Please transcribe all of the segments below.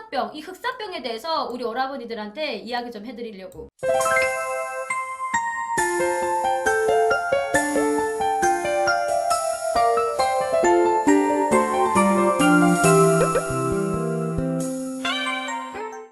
흑사병, 이 흑사병에 대해서 우리 오라버니들한테 이야기 좀 해드리려고.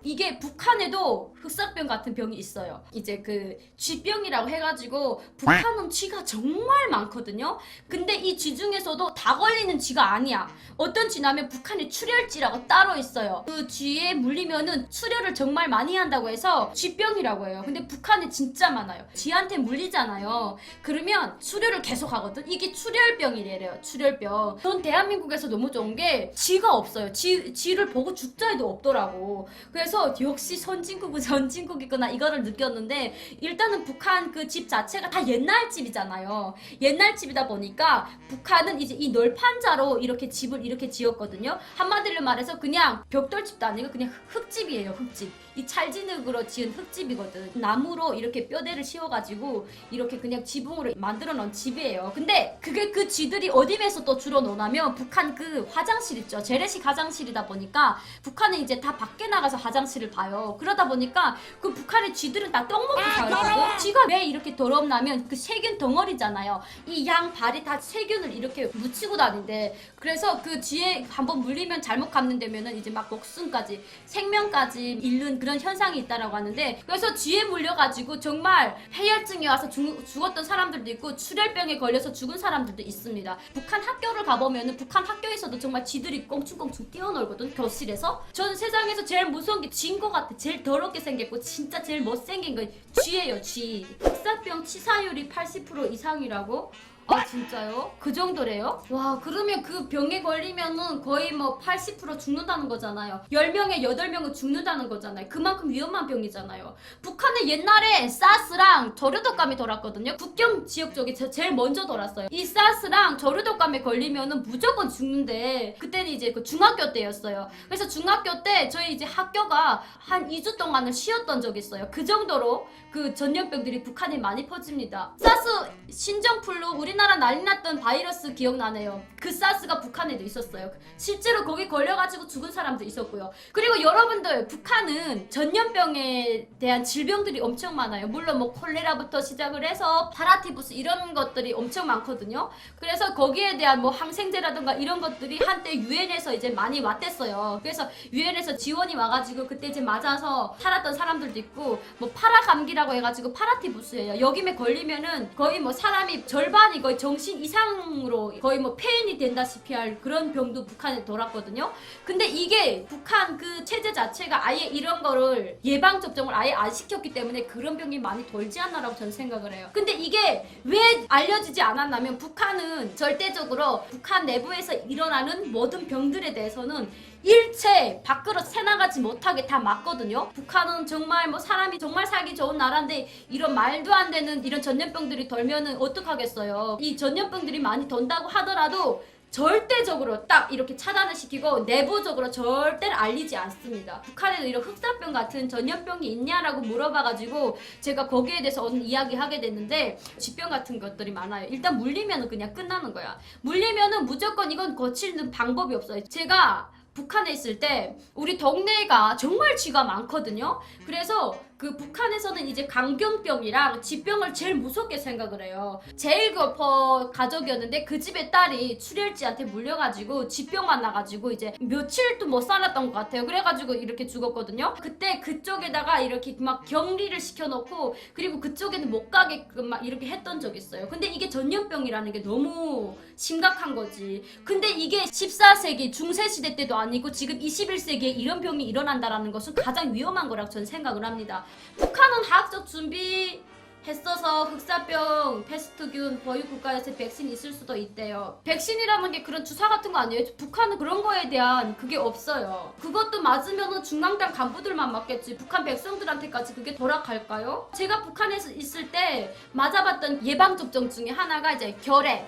이게 북한에도 흑사병 같은 병이 있어요. 이제 그 쥐병이라고 해가지고 북한은 쥐가 정말 많거든요. 근데 이 쥐 중에서도 다 걸리는 쥐가 아니야. 어떤 쥐냐면 북한에 출혈쥐라고 따로 있어요. 그 쥐에 물리면은 출혈을 정말 많이 한다고 해서 쥐병이라고 해요. 근데 북한에 진짜 많아요. 쥐한테 물리잖아요. 그러면 출혈을 계속 하거든. 이게 출혈병이래요. 출혈병. 전 대한민국에서 너무 좋은 게 쥐가 없어요. 쥐를 보고 죽자 해도 없더라고. 그래서 역시 선진국은 선진국이구나 이거를 느꼈는데, 일단은 북한 그 집 자체가 다 옛날 집이잖아요. 옛날 집이다 보니까 북한은 이제 이 널판자로 이렇게 집을 이렇게 지었거든요. 한마디로 말해서 그냥 벽돌집도 아니고 그냥 흙집이에요. 흙집. 이 찰진흙으로 지은 흙집이거든. 나무로 이렇게 뼈대를 씌워가지고 이렇게 그냥 지붕으로 만들어 놓은 집이에요. 근데 그게 그 쥐들이 어디에서 또 주로 노냐면 북한 그 화장실 있죠. 재래식 화장실이다 보니까 북한은 이제 다 밖에 나가서 화장실을 봐요. 그러다 보니까 그 북한의 쥐들은 다 똥 먹고 살거든. 쥐가 왜 이렇게 더럽냐면 그 세균 덩어리잖아요. 이 양 발이 다 세균을 이렇게 묻히고 다닌대. 그래서 그 쥐에 한번 물리면 잘못 감염되면은 이제 막 목숨까지 생명까지 잃는 그런 현상이 있다라고 하는데, 그래서 쥐에 물려가지고 정말 폐혈증이 와서 죽었던 사람들도 있고 출혈병에 걸려서 죽은 사람들도 있습니다. 북한 학교를 가보면은 북한 학교에서도 정말 쥐들이 꽁충꽁충 뛰어놀거든. 교실에서. 저는 세상에서 제일 무서운 게 쥐인 것 같아. 제일 더럽게 생겼고 진짜 제일 못생긴 건 쥐예요. 쥐. 흑사병 치사율이 80% 이상이라고? 아 진짜요? 그 정도래요? 와, 그러면 그 병에 걸리면은 거의 뭐 80% 죽는다는 거잖아요. 10명에 8명은 죽는다는 거잖아요. 그만큼 위험한 병이잖아요. 북한에 옛날에 사스랑 저류독감이 돌았거든요. 국경 지역 쪽에 제일 먼저 돌았어요. 이 사스랑 저류독감에 걸리면은 무조건 죽는데, 그때는 이제 그 중학교 때였어요. 그래서 중학교 때 저희 이제 학교가 한 2주 동안을 쉬었던 적이 있어요. 그 정도로 그 전염병들이 북한에 많이 퍼집니다. 사스 신종플루 우리나라 난리 났던 바이러스 기억나네요. 그 사스가 북한에도 있었어요. 실제로 거기 걸려가지고 죽은 사람도 있었고요. 그리고 여러분들, 북한은 전염병에 대한 질병들이 엄청 많아요. 물론 뭐 콜레라부터 시작을 해서 파라티푸스 이런 것들이 엄청 많거든요. 그래서 거기에 대한 뭐 항생제라든가 이런 것들이 한때 유엔에서 이제 많이 왔댔어요. 그래서 유엔에서 지원이 와가지고 그때 이제 맞아서 살았던 사람들도 있고, 뭐 파라감기라고 해가지고 파라티푸스예요. 여기에 걸리면은 거의 뭐 사람이 절반이 거의 정신 이상으로 거의 뭐 폐인이 된다시피 할 그런 병도 북한에 돌았거든요. 근데 이게 북한 그 체제 자체가 아예 이런 거를 예방접종을 아예 안 시켰기 때문에 그런 병이 많이 돌지 않나라고 저는 생각을 해요. 근데 이게 왜 알려지지 않았냐면, 북한은 절대적으로 북한 내부에서 일어나는 모든 병들에 대해서는 일체 밖으로 새나가지 못하게 다 막거든요. 북한은 정말 뭐 사람이 정말 살기 좋은 나라인데 이런 말도 안 되는 이런 전염병들이 돌면은 어떡하겠어요. 이 전염병들이 많이 돈다고 하더라도 절대적으로 딱 이렇게 차단을 시키고 내부적으로 절대로 알리지 않습니다. 북한에도 이런 흑사병 같은 전염병이 있냐라고 물어봐가지고 제가 거기에 대해서 오늘 이야기하게 됐는데, 쥐병 같은 것들이 많아요. 일단 물리면은 그냥 끝나는 거야. 물리면은 무조건 이건 고치는 방법이 없어요. 제가 북한에 있을 때 우리 동네가 정말 쥐가 많거든요. 그래서 그 북한에서는 이제 강경병이랑 쥐병을 제일 무섭게 생각을 해요. 제일 가족이었는데 그 집의 딸이 출혈쥐한테 물려가지고 쥐병만 나가지고 이제 며칠도 못 살았던 것 같아요. 그래가지고 이렇게 죽었거든요. 그때 그쪽에다가 이렇게 막 격리를 시켜놓고, 그리고 그쪽에는 못 가게끔 막 이렇게 했던 적이 있어요. 근데 이게 전염병이라는 게 너무 심각한 거지. 근데 이게 14세기 중세시대 때도 아니고 지금 21세기에 이런 병이 일어난다라는 것은 가장 위험한 거라고 저는 생각을 합니다. 북한은 화학적 준비 했어서 흑사병, 패스트균, 보유국가에서 백신이 있을 수도 있대요. 백신이라는 게 그런 주사 같은 거 아니에요? 북한은 그런 거에 대한 그게 없어요. 그것도 맞으면은 중앙당 간부들만 맞겠지. 북한 백성들한테까지 그게 돌아갈까요? 제가 북한에서 있을 때 맞아봤던 예방접종 중에 하나가 이제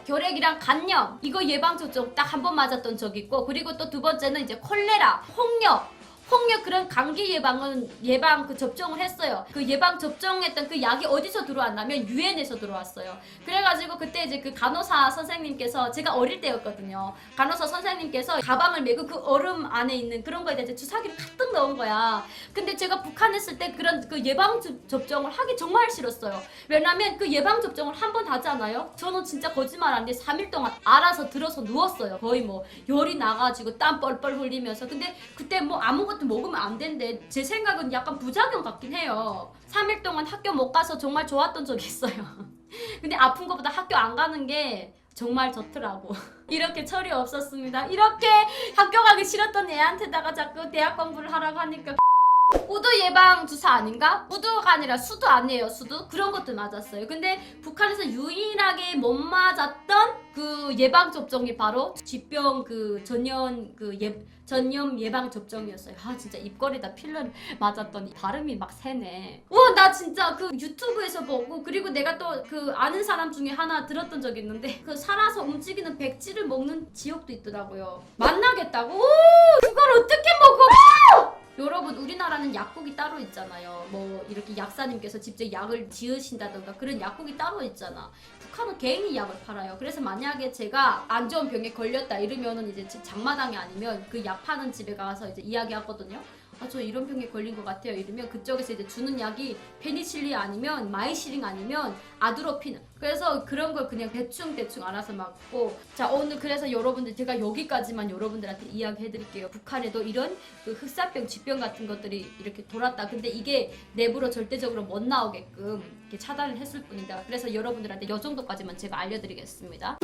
결핵이랑 간염, 이거 예방접종 딱 한 번 맞았던 적이 있고, 그리고 또 두 번째는 이제 콜레라, 홍역 그런 감기 예방 그 접종을 했어요. 그 예방 접종했던 그 약이 어디서 들어왔냐면 유엔에서 들어왔어요. 그래가지고 그때 이제 그 간호사 선생님께서 제가 어릴 때였거든요. 간호사 선생님께서 가방을 메고 그 얼음 안에 있는 그런 거에 대해 주사기를 가득 넣은 거야. 근데 제가 북한 있을 때 그런 그 예방 접종을 하기 정말 싫었어요. 왜냐면 그 예방 접종을 한 번 하잖아요. 저는 진짜 거짓말 안 돼. 3일 동안 알아서 들어서 누웠어요. 거의 뭐 열이 나가지고 땀 뻘뻘 흘리면서. 근데 그때 뭐 아무것도 먹으면 안 된대. 제 생각은 약간 부작용 같긴 해요. 3일 동안 학교 못 가서 정말 좋았던 적이 있어요. 근데 아픈 것보다 학교 안 가는 게 정말 좋더라고. 이렇게 철이 없었습니다. 이렇게 학교 가기 싫었던 애한테다가 자꾸 대학 공부를 하라고 하니까 우두 예방 주사 아닌가? 우두가 아니라 수두 아니에요, 수두? 그런 것도 맞았어요. 근데 북한에서 유일하게 못 맞았던 그 예방 접종이 바로 쥐병 그 전염 예방 접종이었어요. 아 진짜 입꼬리다 필러를 맞았더니 발음이 막 새네. 우와 나 진짜 그 유튜브에서 보고 그리고 내가 또 그 아는 사람 중에 하나 들었던 적이 있는데 그 살아서 움직이는 백지를 먹는 지역도 있더라고요. 만나겠다고? 오 그걸 어떻게 먹어? 여러분 우리나라는 약국이 따로 있잖아요. 뭐 이렇게 약사님께서 직접 약을 지으신다던가 그런 약국이 따로 있잖아. 북한은 개인이 약을 팔아요. 그래서 만약에 제가 안 좋은 병에 걸렸다 이러면은 이제 장마당이 아니면 그 약 파는 집에 가서 이제 이야기하거든요. 아, 저 이런 병에 걸린 것 같아요. 이러면 그쪽에서 이제 주는 약이 페니실린 아니면 마이시린 아니면 아드로핀. 그래서 그런 걸 그냥 대충 알아서 맞고. 자, 오늘 그래서 여러분들 제가 여기까지만 여러분들한테 이야기해드릴게요. 북한에도 이런 그 흑사병, 쥐병 같은 것들이 이렇게 돌았다. 근데 이게 내부로 절대적으로 못 나오게끔 이렇게 차단을 했을 뿐이다. 그래서 여러분들한테 이 정도까지만 제가 알려드리겠습니다.